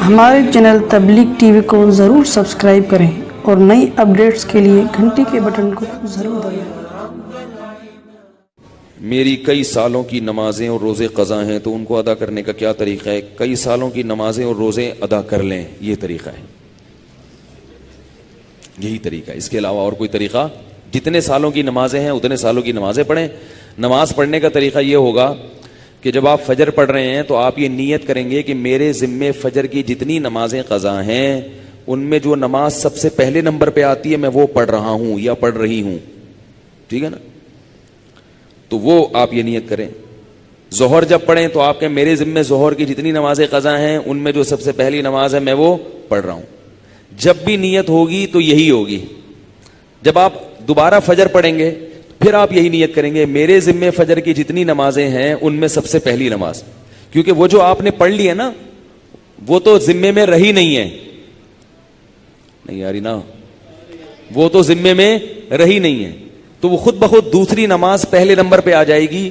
ہمارے چینل تبلیغ T V کو ضرور سبسکرائب کریں اور نئی اپڈیٹس کے لیے گھنٹی کے بٹن کو ضرور دبائیں۔ میری کئی سالوں کی نمازیں اور روزے قضا ہیں تو ان کو ادا کرنے کا کیا طریقہ ہے؟ کئی سالوں کی نمازیں اور روزے ادا کر لیں، یہ طریقہ ہے، یہی طریقہ ہے، اس کے علاوہ اور کوئی طریقہ؟ جتنے سالوں کی نمازیں ہیں اتنے سالوں کی نمازیں پڑھیں۔ نماز پڑھنے کا طریقہ یہ ہوگا کہ جب آپ فجر پڑھ رہے ہیں تو آپ یہ نیت کریں گے کہ میرے ذمے فجر کی جتنی نمازیں قضا ہیں ان میں جو نماز سب سے پہلے نمبر پہ آتی ہے میں وہ پڑھ رہا ہوں یا پڑھ رہی ہوں، ٹھیک ہے نا؟ تو وہ آپ یہ نیت کریں۔ ظہر جب پڑھیں تو آپ کہیں میرے ذمے ظہر کی جتنی نمازیں قضا ہیں ان میں جو سب سے پہلی نماز ہے میں وہ پڑھ رہا ہوں۔ جب بھی نیت ہوگی تو یہی ہوگی۔ جب آپ دوبارہ فجر پڑھیں گے پھر آپ یہی نیت کریں گے میرے ذمے فجر کی جتنی نمازیں ہیں ان میں سب سے پہلی نماز، کیونکہ وہ جو آپ نے پڑھ لی ہے نا وہ تو ذمے میں رہی نہیں ہے، نہیں یاری نا، وہ تو ذمے میں رہی نہیں ہے، تو وہ خود بخود دوسری نماز پہلے نمبر پہ آ جائے گی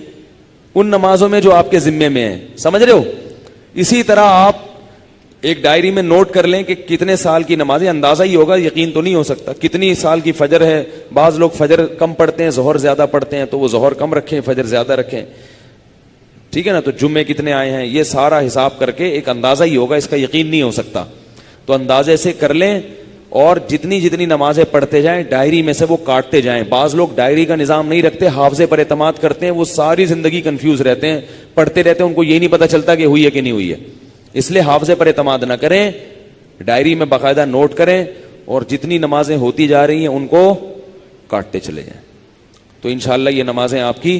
ان نمازوں میں جو آپ کے ذمے میں ہیں، سمجھ رہے ہو؟ اسی طرح آپ ایک ڈائری میں نوٹ کر لیں کہ کتنے سال کی نمازیں، اندازہ ہی ہوگا، یقین تو نہیں ہو سکتا، کتنی سال کی فجر ہے۔ بعض لوگ فجر کم پڑھتے ہیں ظہر زیادہ پڑھتے ہیں تو وہ ظہر کم رکھیں فجر زیادہ رکھیں، ٹھیک ہے نا؟ تو جمعے کتنے آئے ہیں یہ سارا حساب کر کے ایک اندازہ ہی ہوگا، اس کا یقین نہیں ہو سکتا، تو اندازے سے کر لیں اور جتنی جتنی نمازیں پڑھتے جائیں ڈائری میں سے وہ کاٹتے جائیں۔ بعض لوگ ڈائری کا نظام نہیں رکھتے، حافظے پر اعتماد کرتے ہیں، وہ ساری زندگی کنفیوز رہتے ہیں، پڑھتے رہتے ہیں، ان کو یہ نہیں پتہ چلتا کہ ہوئی ہے کہ نہیں ہوئی ہے۔ اس لیے حافظے پر اعتماد نہ کریں، ڈائری میں باقاعدہ نوٹ کریں اور جتنی نمازیں ہوتی جا رہی ہیں ان کو کاٹتے چلے جائیں، تو انشاءاللہ یہ نمازیں آپ کی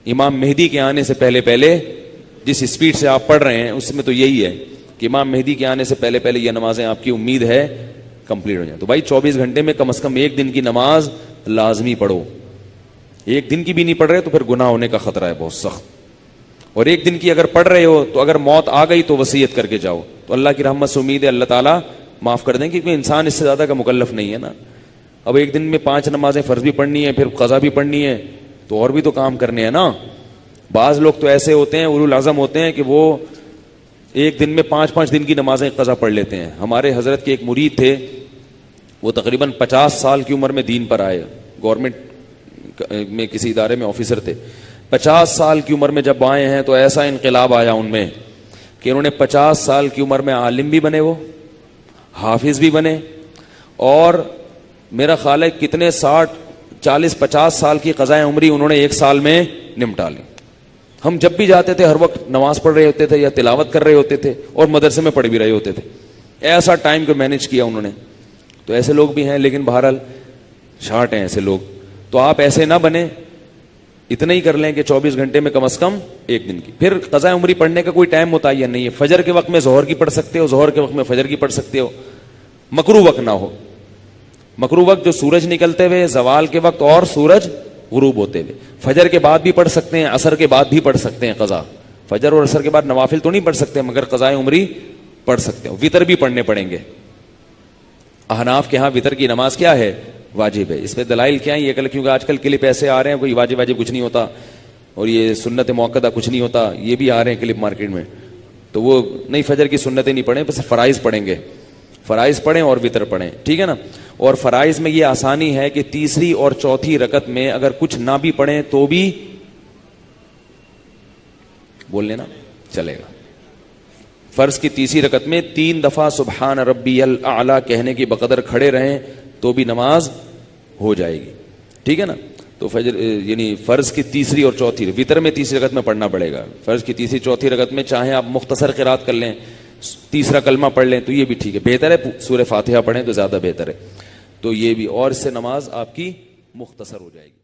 امام مہدی کے آنے سے پہلے پہلے، جس اسپیڈ سے آپ پڑھ رہے ہیں اس میں تو یہی ہے کہ امام مہدی کے آنے سے پہلے پہلے یہ نمازیں آپ کی امید ہے کمپلیٹ ہو جائیں۔ تو بھائی 24 گھنٹے میں کم از کم ایک دن کی نماز لازمی پڑھو، ایک دن کی بھی نہیں پڑھ رہے تو پھر گناہ ہونے کا خطرہ ہے بہت سخت، اور ایک دن کی اگر پڑھ رہے ہو تو اگر موت آ گئی تو وصیت کر کے جاؤ، تو اللہ کی رحمت سے امید ہے اللہ تعالیٰ معاف کر دیں، کیونکہ انسان اس سے زیادہ کا مکلف نہیں ہے نا۔ اب ایک دن میں 5 نمازیں فرض بھی پڑھنی ہے، پھر قضا بھی پڑھنی ہے، تو اور بھی تو کام کرنے ہیں نا۔ بعض لوگ تو ایسے ہوتے ہیں اولو العزم ہوتے ہیں کہ وہ ایک دن میں 5 دن کی نمازیں قضا پڑھ لیتے ہیں۔ ہمارے حضرت کے ایک مرید تھے، وہ تقریباً 50 سال کی عمر میں دین پر آئے، گورنمنٹ میں کسی ادارے میں آفیسر تھے۔ 50 سال کی عمر میں جب آئے ہیں تو ایسا انقلاب آیا ان میں کہ انہوں نے 50 سال کی عمر میں عالم بھی بنے، وہ حافظ بھی بنے، اور میرا خیال ہے کتنے 40-50 سال کی قضائے عمری انہوں نے ایک سال میں نمٹا لی۔ ہم جب بھی جاتے تھے ہر وقت نماز پڑھ رہے ہوتے تھے یا تلاوت کر رہے ہوتے تھے اور مدرسے میں پڑھ بھی رہے ہوتے تھے، ایسا ٹائم کو مینج کیا انہوں نے۔ تو ایسے لوگ بھی ہیں، لیکن بہرحال شارٹ ہیں ایسے لوگ، تو آپ ایسے نہ بنیں، اتنا ہی کر لیں کہ 24 گھنٹے میں کم از کم ایک دن کی۔ پھر قضاء عمری پڑھنے کا کوئی ٹائم متعین نہیں ہے، فجر کے وقت میں ظہر کی پڑھ سکتے ہو، ظہر کے وقت میں فجر کی پڑھ سکتے ہو، مکروہ وقت نہ ہو۔ مکروہ وقت جو سورج نکلتے ہوئے، زوال کے وقت اور سورج غروب ہوتے ہوئے، فجر کے بعد بھی پڑھ سکتے ہیں، عصر کے بعد بھی پڑھ سکتے ہیں قضا، فجر اور عصر کے بعد نوافل تو نہیں پڑھ سکتے مگر قضاء عمری پڑھ سکتے ہو۔ وتر بھی پڑھنے پڑیں گے، احناف کے ہاں وتر کی نماز کیا ہے؟ واجب ہے۔ اس پہ دلائل کیا ہیں یہ؟ کیونکہ آج کل کلپ ایسے آ رہے ہیں کوئی واجب کچھ نہیں ہوتا اور یہ سنت موقدہ کچھ نہیں ہوتا، یہ بھی آ رہے ہیں کلپ مارکیٹ میں، تو وہ نہیں، فجر کی سنتیں نہیں پڑھیں، بس فرائض پڑھیں گے، فرائض پڑھیں اور وتر پڑھیں، ٹھیک ہے نا؟ اور فرائض میں یہ آسانی ہے کہ تیسری اور چوتھی رکعت میں اگر کچھ نہ بھی پڑھیں تو بھی بول لینا چلے گا۔ فرض کی تیسری رکعت میں 3 دفعہ سبحان ربی الاعلی کہنے کی بقدر کھڑے رہیں تو بھی نماز ہو جائے گی، ٹھیک ہے نا؟ تو فجر یعنی فرض کی تیسری اور چوتھی، وتر میں تیسری رکعت میں پڑھنا پڑے گا، فرض کی تیسری چوتھی رکعت میں چاہیں آپ مختصر قرات کر لیں، تیسرا کلمہ پڑھ لیں تو یہ بھی ٹھیک ہے، بہتر ہے سورہ فاتحہ پڑھیں تو زیادہ بہتر ہے، تو یہ بھی، اور اس سے نماز آپ کی مختصر ہو جائے گی۔